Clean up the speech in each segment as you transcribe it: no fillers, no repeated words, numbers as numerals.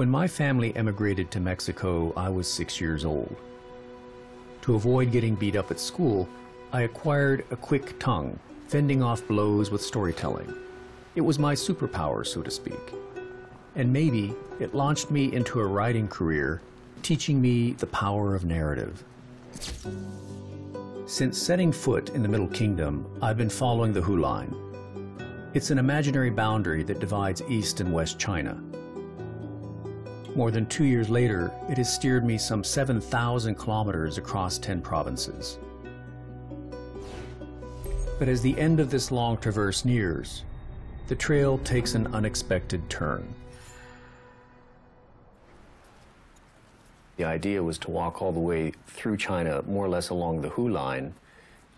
When my family emigrated to Mexico, I was 6 years old. To avoid getting beat up at school, I acquired a quick tongue, fending off blows with storytelling. It was my superpower, so to speak. And maybe it launched me into a writing career, teaching me the power of narrative. Since setting foot in the Middle Kingdom, I've been following the Hu Line. It's an imaginary boundary that divides East and West China. More than 2 years later, it has steered me some 7,000 kilometers across 10 provinces. But as the end of this long traverse nears, the trail takes an unexpected turn. The idea was to walk all the way through China, more or less along the Hu Line,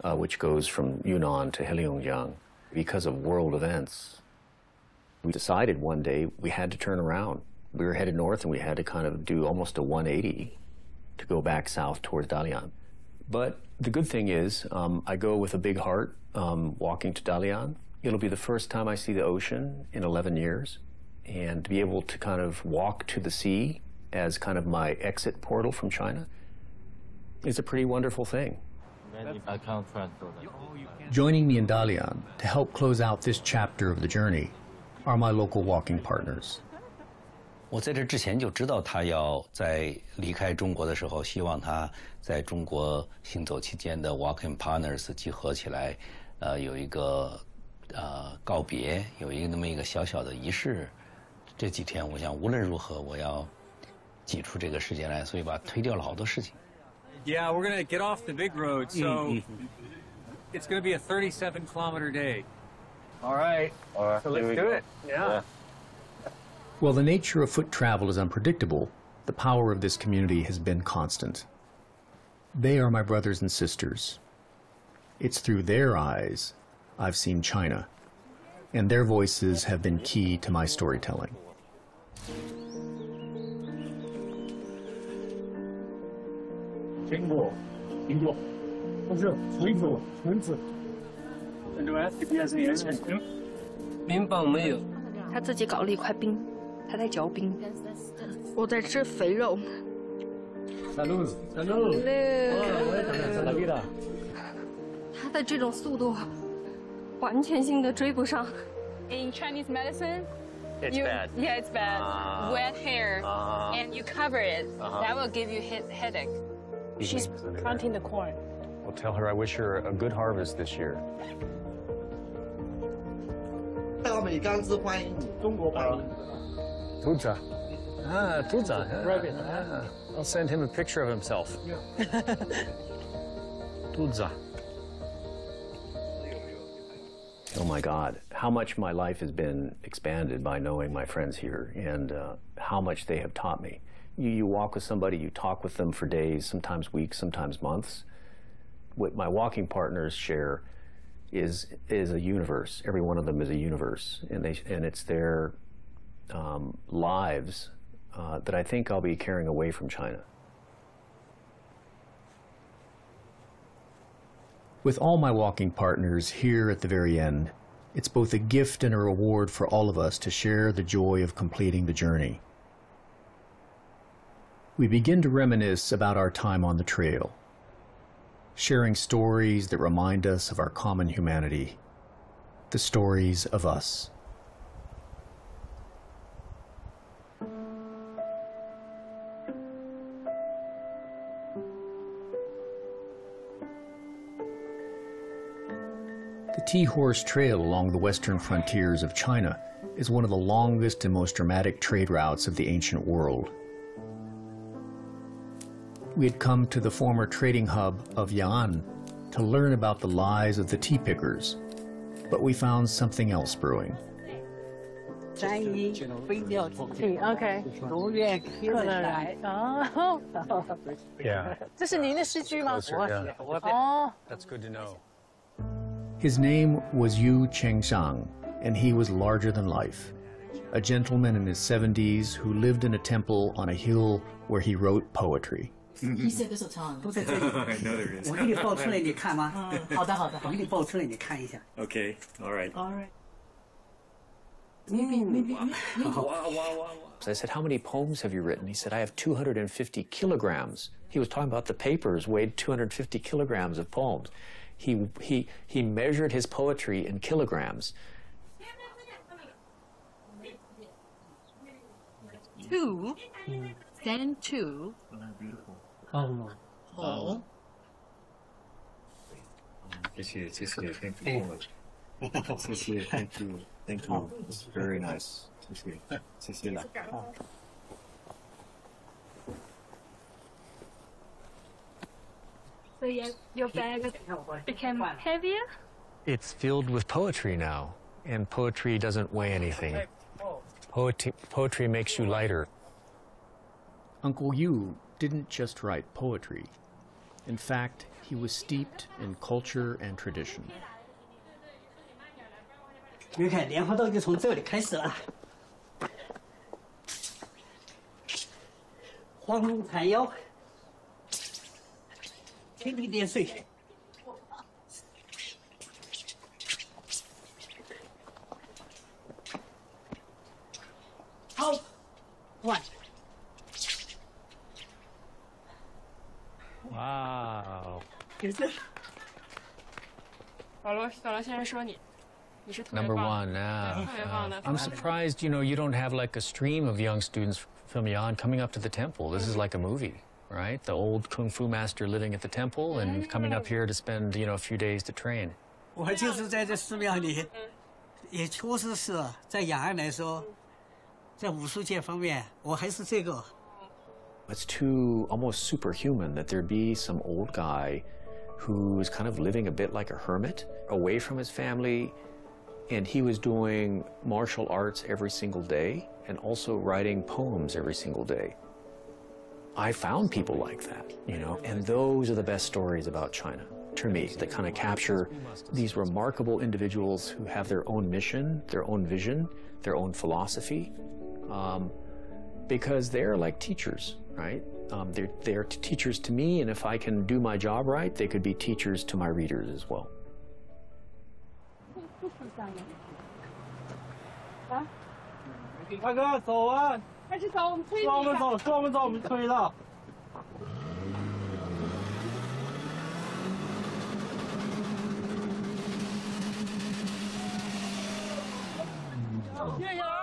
which goes from Yunnan to Heilongjiang. Because of world events, we decided one day we had to turn around. We were headed north, and we had to kind of do almost a 180 to go back south towards Dalian. But the good thing is, I go with a big heart, walking to Dalian. It'll be the first time I see the ocean in 11 years, and to be able to kind of walk to the sea as kind of my exit portal from China is a pretty wonderful thing. Joining me in Dalian to help close out this chapter of the journey are my local walking partners. 我在这之前就知道他要在离开中国的时候，希望他在中国行走期间的 walking partners 集合起来，有一个告别，有一个那么一个小小的仪式。这几天我想无论如何我要挤出这个时间来，所以把推掉了好多事情。Yeah, we're gonna get off the big road, so it's gonna be a 37-kilometer day. All right. So let's do it. Yeah. While the nature of foot travel is unpredictable, the power of this community has been constant. They are my brothers and sisters. It's through their eyes I've seen China, and their voices have been key to my storytelling. And do I ask if he has any ice cream? 冰棒没有。他自己搞了一块冰，他在嚼冰。我在吃肥肉。Salud. 他的这种速度，完全性的追不上。In Chinese medicine, It's bad. Yeah, it's bad. Wet hair, and you cover it. That will give you headache. She's planting the corn. Well, tell her I wish her a good harvest this year. 到美刚之欢迎你，中国欢迎你。Tuza. Tuza. Rabbit. I'll send him a picture of himself. Tuza. Oh my God, how much my life has been expanded by knowing my friends here, and how much they have taught me. You walk with somebody, you talk with them for days, sometimes weeks, sometimes months. What my walking partners share is a universe. Every one of them is a universe, and it's their lives that I think I'll be carrying away from China. With all my walking partners here at the very end, it's both a gift and a reward for all of us to share the joy of completing the journey. We begin to reminisce about our time on the trail, sharing stories that remind us of our common humanity, the stories of us. The Tea-Horse Trail along the western frontiers of China is one of the longest and most dramatic trade routes of the ancient world. We had come to the former trading hub of Ya'an to learn about the lives of the tea pickers, but we found something else brewing. OK， Yeah. 这是您的诗居吗？ Yeah. 哦， That's good to know. His name was Yu Chengshang, and he was larger than life. A gentleman in his 70s who lived in a temple on a hill where he wrote poetry. 一些歌手唱都在这里。我给你报出来，你看吗？好的，好的，我给你报出来，你看一下。 Okay. All right. All right. Maybe. I said, how many poems have you written? He said, I have 250 kilograms. He was talking about the papers weighed 250 kilograms of poems. He measured his poetry in kilograms. 2, then 2. Oh. Thank you. Thank you. It's very nice. So your bag became heavier? It's filled with poetry now, and poetry doesn't weigh anything. Poetry makes you lighter. Uncle Yu didn't just write poetry. In fact, he was steeped in culture and tradition. 你看，莲花豆就从这里开始了。黄龙缠腰，蜻蜓点水。好，1。Wow. 保罗先生说你是特别 Number 棒 one, 特别棒的。 I'm surprised, you don't have like a stream of young students from Yan coming up to the temple. This is like a movie, right? The old kung fu master living at the temple and coming up here to spend, a few days to train. 我就是在这寺庙里，也确实是在雅安来说，在武术界方面，我还是这个。 It's too almost superhuman that there be some old guy who's kind of living a bit like a hermit, away from his family, and he was doing martial arts every single day and also writing poems every single day. I found people like that, and those are the best stories about China, to me, that kind of capture these remarkable individuals who have their own mission, their own vision, their own philosophy, because they're like teachers, right? They're teachers to me, and if I can do my job right, they could be teachers to my readers as well. 大哥，走啊！快去走，我们推你。我们走，我们推了。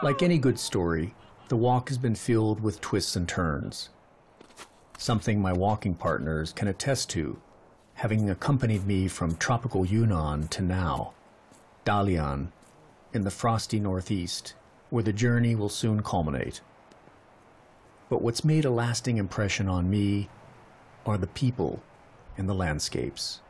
Like any good story, the walk has been filled with twists and turns. Something my walking partners can attest to, having accompanied me from tropical Yunnan to now, Dalian, in the frosty northeast, where the journey will soon culminate. But what's made a lasting impression on me are the people and the landscapes.